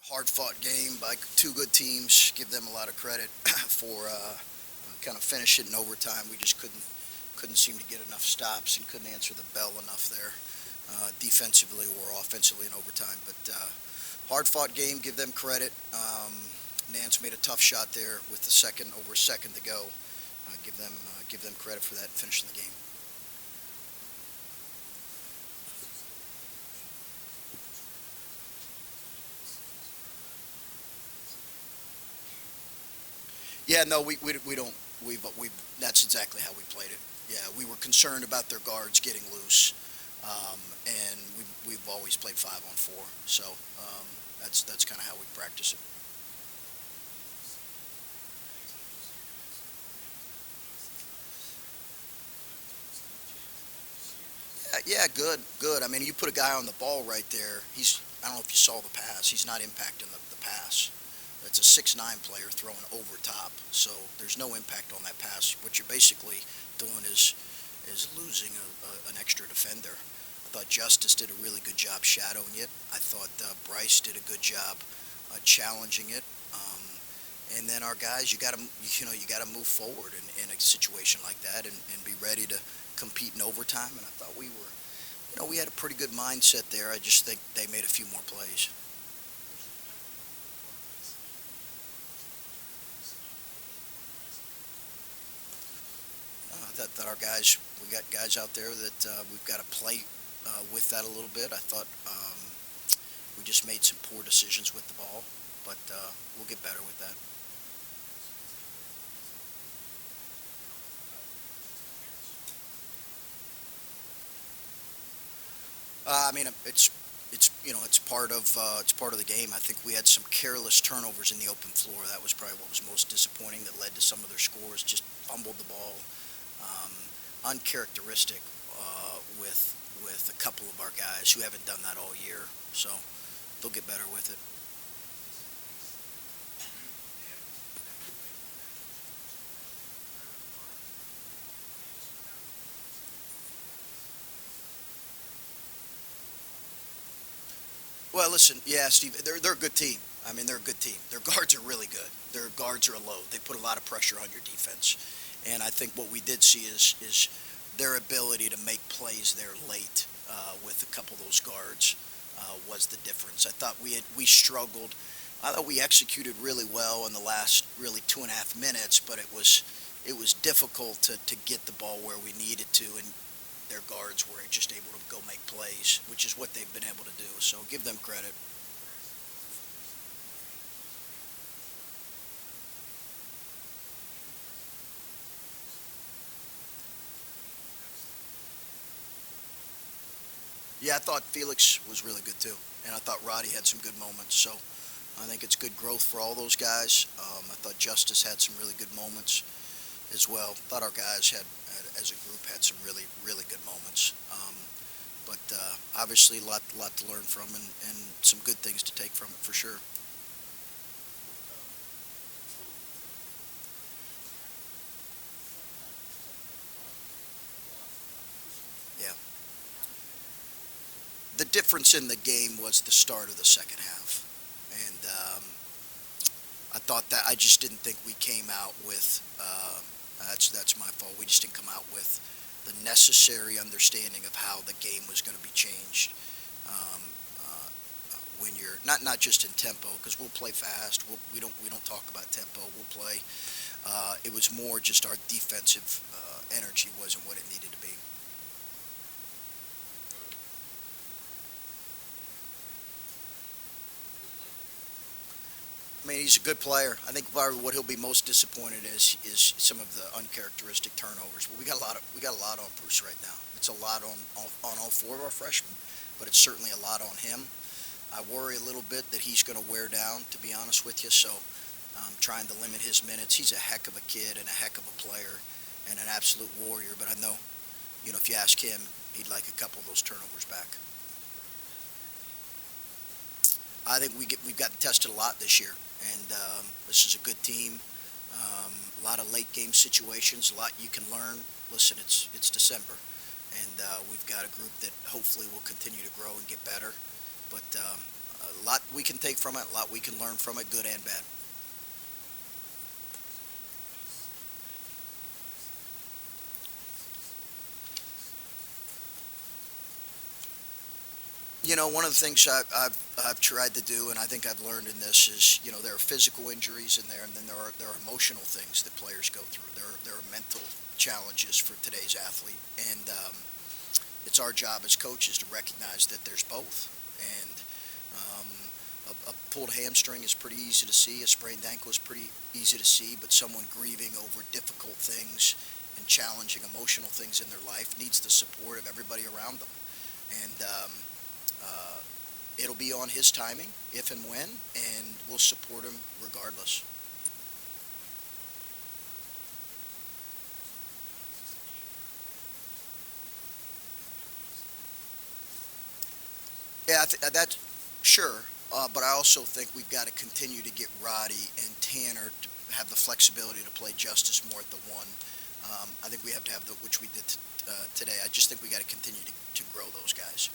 Hard-fought game by two good teams. Give them a lot of credit for kind of finish it in overtime. We just couldn't seem to get enough stops and couldn't answer the bell enough there, defensively or offensively in overtime. But hard-fought game. Give them credit. Nance made a tough shot there with over a second to go. Give them credit for that and finishing the game. Yeah, no, we don't. We That's exactly how we played it. Yeah, we were concerned about their guards getting loose, and we've always played 5-on-4. So that's kind of how we practice it. Yeah, good, good. I mean, you put a guy on the ball right there. I don't know if you saw the pass. He's not impacting the pass. It's a 6'9" player throwing over top, so there's no impact on that pass. What you're basically doing is losing an extra defender. I thought Justice did a really good job shadowing it. I thought Bryce did a good job challenging it. And then our guys, you got to move forward in a situation like that and be ready to compete in overtime. And I thought we had a pretty good mindset there. I just think they made a few more plays. That our guys, we got guys out there that we've got to play with that a little bit. I thought we just made some poor decisions with the ball, but we'll get better with that. I mean, it's part of the game. I think we had some careless turnovers in the open floor. That was probably what was most disappointing. That led to some of their scores. Just fumbled the ball, um, uncharacteristic with a couple of our guys who haven't done that all year. So they'll get better with it. Well, listen, yeah, Steve, they're a good team. I mean, they're a good team. Their guards are really good. Their guards are a load. They put a lot of pressure on your defense, and I think what we did see is their ability to make plays there late with a couple of those guards was the difference. I thought we struggled. I thought we executed really well in the last really 2.5 minutes, but it was difficult to get the ball where we needed to, and their guards were just able to go make plays, which is what they've been able to do. So give them credit. Yeah, I thought Felix was really good too, and I thought Roddy had some good moments. So I think it's good growth for all those guys. I thought Justice had some really good moments as well. Thought our guys as a group, had some really, really good moments. But obviously, a lot to learn from, and some good things to take from it for sure. Yeah. The difference in the game was the start of the second half, and I thought that I just didn't think we came out with. That's my fault. We just didn't come out with the necessary understanding of how the game was going to be changed. Um, when you're not just in tempo, because we'll play fast. We don't talk about tempo. We'll play. It was more just our defensive energy wasn't what it needed to be. I mean, he's a good player. I think probably what he'll be most disappointed is some of the uncharacteristic turnovers. But we got a lot on Bruce right now. It's a lot on all four of our freshmen, but it's certainly a lot on him. I worry a little bit that he's going to wear down, to be honest with you. So trying to limit his minutes. He's a heck of a kid and a heck of a player and an absolute warrior. But I know, if you ask him, he'd like a couple of those turnovers back. I think we've gotten tested a lot this year, and this is a good team. A lot of late game situations, a lot you can learn. Listen, it's December, and we've got a group that hopefully will continue to grow and get better. But A lot we can take from it, a lot we can learn from it, good and bad. One of the things I've tried to do, and I think I've learned in this, is there are physical injuries in there, and then there are emotional things that players go through. There are mental challenges for today's athlete, and it's our job as coaches to recognize that there's both. And a pulled hamstring is pretty easy to see. A sprained ankle is pretty easy to see, but someone grieving over difficult things and challenging emotional things in their life needs the support of everybody around them. And uh, it'll be on his timing, if and when, and we'll support him regardless. Yeah, that's sure. But I also think we've got to continue to get Roddy and Tanner to have the flexibility to play Justice more at the one. I think we have to have which we did today. I just think we got to continue to grow those guys.